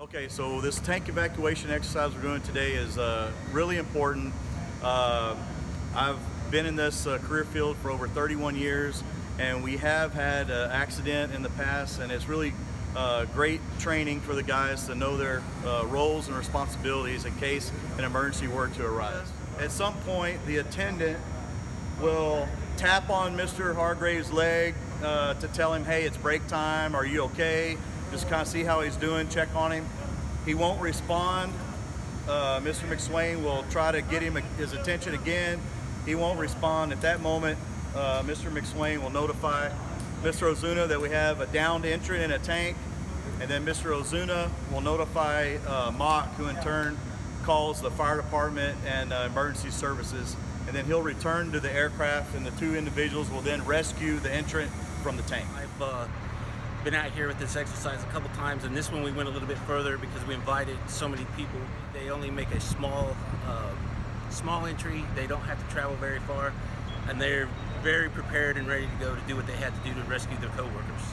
Okay, so this tank evacuation exercise we're doing today is really important. I've been in this career field for over 31 years, and we have had an accident in the past, and it's really great training for the guys to know their roles and responsibilities in case an emergency were to arise. At some point, the attendant will tap on Mr. Hargrave's leg to tell him, hey, it's break time, are you okay? Just kind of see how he's doing, check on him. He won't respond. Mr. McSwain will try to get his attention again. He won't respond. At that moment, Mr. McSwain will notify Mr. Ozuna that we have a downed entrant in a tank, and then Mr. Ozuna will notify Mock, who in turn calls the fire department and emergency services, and then he'll return to the aircraft, and the two individuals will then rescue the entrant from the tank. I've been out here with this exercise a couple times, and this one we went a little bit further because we invited so many people. They only make a small entry. They don't have to travel very far, and they're very prepared and ready to go to do what they had to do to rescue their coworkers.